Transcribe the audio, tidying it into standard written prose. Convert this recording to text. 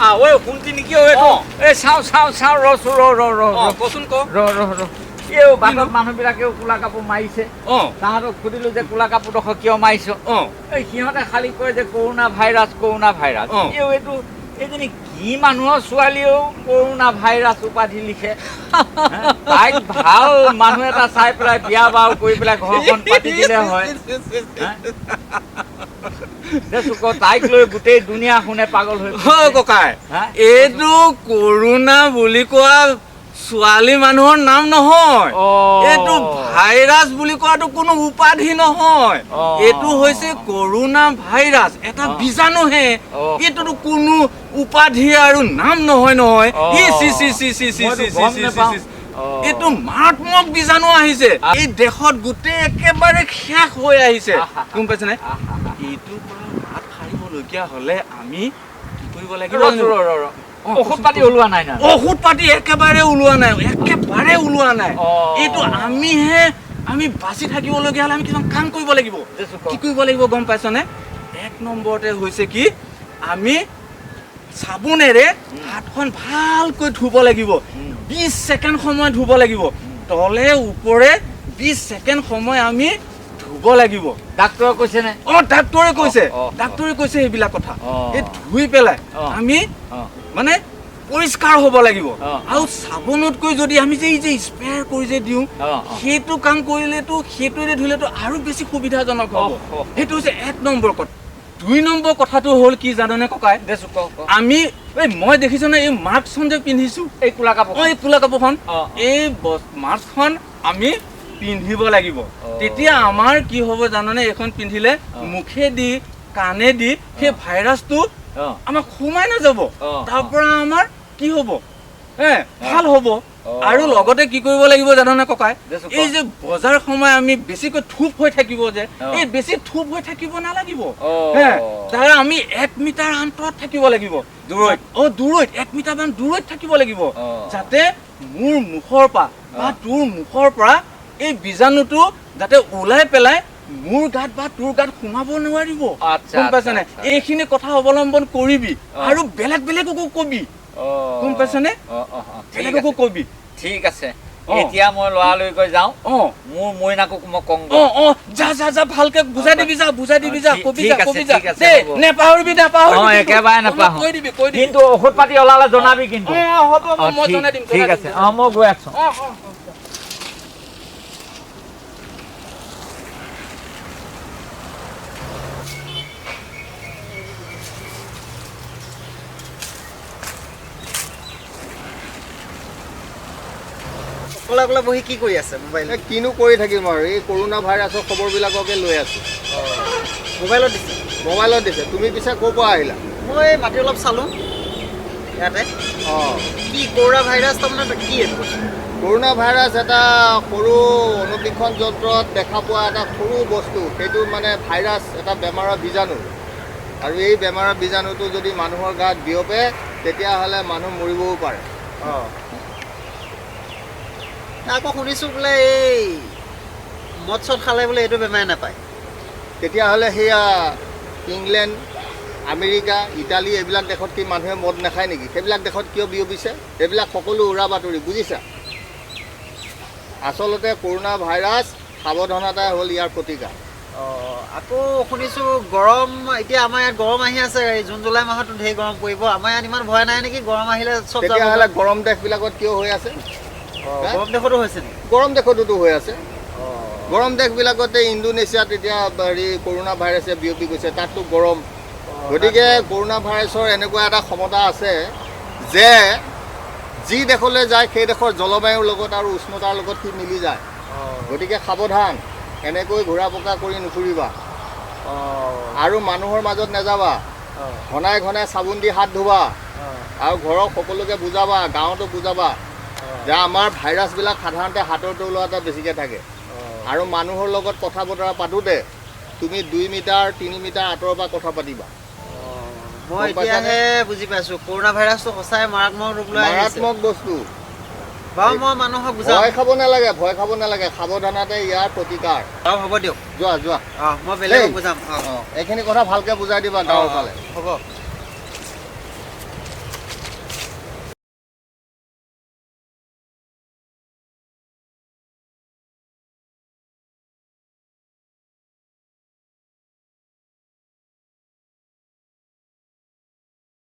ঐ শুনছি নেকি ঐ এইটো এই চাওঁ ৰচোন ৰ কচোন ক ৰ এই বাটত মানুহবিলাকেও কোলা কাপোৰ মাৰিছে তাহাঁতক সুধিলো যে কোলা কাপোৰডোখৰ কিয় মাৰিছ এই সিহঁতে খালি কয় যে কৰোণা ভাইৰাছ এইটো এইজনী কি মানুহৰ ছোৱালীয়েও কৰোণা ভাইৰাছ উপাধি লিখে তাইক ভাল মানুহ এটা চাই পেলাই বিয়া বাৰু কৰি পেলাই ঘৰখন পাতি দিলে হয় তাইক লৈ গোটেই দুনিয়া শুনে পাগল হৈ ককাই এইটো কৰোণা বুলি কোৱা ছোৱালী মানুহৰ নাম নহয় এইটো ভাইৰাছ বুলি কোৱাটো কোনো উপাধি নহয় এইটো হৈছে কৰোণা ভাইৰাছ এটা বীজাণুহে এইটোতো কোনো উপাধি আৰু নাম নহয় এইটো মাৰাত্মক বীজাণু আহিছে এই দেশত গোটেই একেবাৰে শেষ হৈ আহিছে গম পাইছে নে এইটোৰ পৰা হাত সাৰিবলগীয়া হলে আমি কি কৰিব লাগিব ঔষধ পাতি ওলোৱা নাই ঔষধ পাতি একেবাৰে ওলোৱা নাই এইটো আমি বাচি থাকিবলগীয়া হলে আমি কিছুমান কাম কৰিব লাগিব কি কৰিব লাগিব গম পাইছনে এক নম্বৰতে হৈছে কি আমি চাবোনেৰে হাতখন ভালকৈ ধুব লাগিব 20 ছেকেণ্ড সময় ধুব লাগিব তলে ওপৰে 20 ছেকেণ্ড সময় আমি ধুব লাগিব ডাক্তৰে কৈছে নে ডাক্তৰে কৈছে এইবিলাক কথা এই ধুই পেলাই আমি মানে পৰিষ্কাৰ হ'ব লাগিব আৰু চাবোনতকৈ যদি আমি যে এই যে স্প্ৰে কৰি যে দিওঁ সেইটো কাম কৰিলেতো সেইটোৰে ধুলেতো আৰু বেছি সুবিধাজনক হ'ব সেইটো হৈছে এক নম্বৰ কথা 2 নম্বৰ কথাটো হ'ল কি জাননে ককাই আমি মই দেখিছো না এই মাস্কখন যে পিন্ধিছো এই কোলা কাপোৰখন এই মাস্কখন আমি পিন্ধিব লাগিব তেতিয়া আমাৰ কি হ'ব জাননে এখন পিন্ধিলে মুখেদি কাণেদি সেই ভাইৰাছটো আমাক সোমাই নাযাব তাৰ পৰা আমাৰ কি হ'ব ভাল হ'ব আৰু লগতে কি কৰিব লাগিব জাননে ককাই এই যে বজাৰ সময় আমি বেছিকৈ থুপ হৈ থাকিব যে এই বেছি থুপ হৈ থাকিব নালাগিব তাৰ আমি 1 মিটাৰ আঁতৰত থাকিব লাগিব দূৰৈত 1 মিটাৰ মান দূৰৈত থাকিব লাগিব যাতে মোৰ মুখৰ পৰা বা তোৰ মুখৰ পৰা এই বীজাণুটো যাতে ওলাই পেলাই মোৰ গাত বা তোৰ গাত সোমাব নোৱাৰিব গম পাইছনে এইখিনি কথা অৱলম্বন কৰিবি আৰু বেলেগকো কবি গম পাইছনে বেলেগকো কবি ঠিক আছে এতিয়া মই লৰালৈ গৈ যাওঁ মোৰ মইনাকক মই কওঁ যা ভালকে বুজাই দিবি যা কবি যা নেপাহৰিবি একেবাৰে নাপাহৰো কিন্তু ঔষধ পাতি ওলালে জনাবি কিন্তু হ'ব মই জনাই দিম ঠিক আছে মই গৈ আছো বহি কি কৰি আছে মোবাইল কিনো কৰি থাকিম আৰু এই কৰোণা ভাইৰাছৰ খবৰবিলাককে লৈ আছো মোবাইলত দিছে তুমি পিছে ক'ৰ পৰা আহিলা মই মাটি অলপ চালোঁ ইয়াতে কি কৰোণা ভাইৰাছ তাৰমানে কি এইটো কৰোণা ভাইৰাছ এটা সৰু অনুবীক্ষণ যন্ত্ৰত দেখা পোৱা এটা সৰু বস্তু সেইটো মানে ভাইৰাছ এটা বেমাৰৰ বীজাণু আৰু এই বেমাৰৰ বীজাণুটো যদি মানুহৰ গাত বিয়পে তেতিয়াহ'লে মানুহ মৰিবও পাৰে আকৌ শুনিছোঁ বোলে এই মদ চদ খালে বোলে এইটো বেমাৰ নাপায় তেতিয়াহ'লে সেয়া ইংলেণ্ড আমেৰিকা ইটালী এইবিলাক দেশত কি মানুহে মদ নাখায় নেকি সেইবিলাক দেশত কিয় বিয়পিছে সেইবিলাক সকলো উৰা বাতৰি বুজিছা আচলতে কৰোণা ভাইৰাছ সাৱধানতাই হ'ল ইয়াৰ প্ৰতিকাৰ আকৌ শুনিছোঁ গৰম এতিয়া আমাৰ ইয়াত গৰম আহি আছে জুন জুলাই মাহতো ঢেৰ গৰম পৰিব আমাৰ ইয়াত ইমান ভয় নাই নেকি গৰম আহিলে চব তেতিয়াহ'লে গৰম দেশবিলাকত কিয় হৈ আছে গৰম দেশতো হৈছে নেকি গৰম দেশতো হৈ আছে গৰম দেশবিলাকতে ইণ্ডোনেছিয়াত এতিয়া হেৰি কৰোণা ভাইৰাছে বিয়পি গৈছে তাততো গৰম গতিকে কৰোণা ভাইৰাছৰ এনেকুৱা এটা ক্ষমতা আছে যে যি দেশলৈ যায় সেই দেশৰ জলবায়ুৰ লগত আৰু উষ্ণতাৰ লগত সি মিলি যায় গতিকে সাৱধান এনেকৈ ঘূৰা পকা কৰি নুফুৰিবা আৰু মানুহৰ মাজত নাযাবা ঘনাই চাবোন দি হাত ধুবা আৰু ঘৰৰ সকলোকে বুজাবা গাঁৱতো বুজাবা যে আমাৰ ভাইৰাছবিলাক সাধাৰণতে হাতৰ তলুৱাতে বেছিকৈ থাকে আৰু মানুহৰ লগত কথা বতৰা পাতোঁতে তুমি 2 মিটাৰ 3 মিটাৰ আঁতৰৰ পৰা কথা পাতিবা মই এতিয়াহে বুজি পাইছোঁ কৰোণা ভাইৰাছটো সঁচাই মাৰাত্মক বস্তু বাৰু মই মানুহক বুজাম ভয় খাব নালাগে সাৱধানতে ইয়াৰ প্ৰতিকাৰ হ'ব দিয়ক যোৱা মই বেলেগক বুজাম এইখিনি কথা ভালকৈ বুজাই দিবা গাঁৱৰ ফালে হ'ব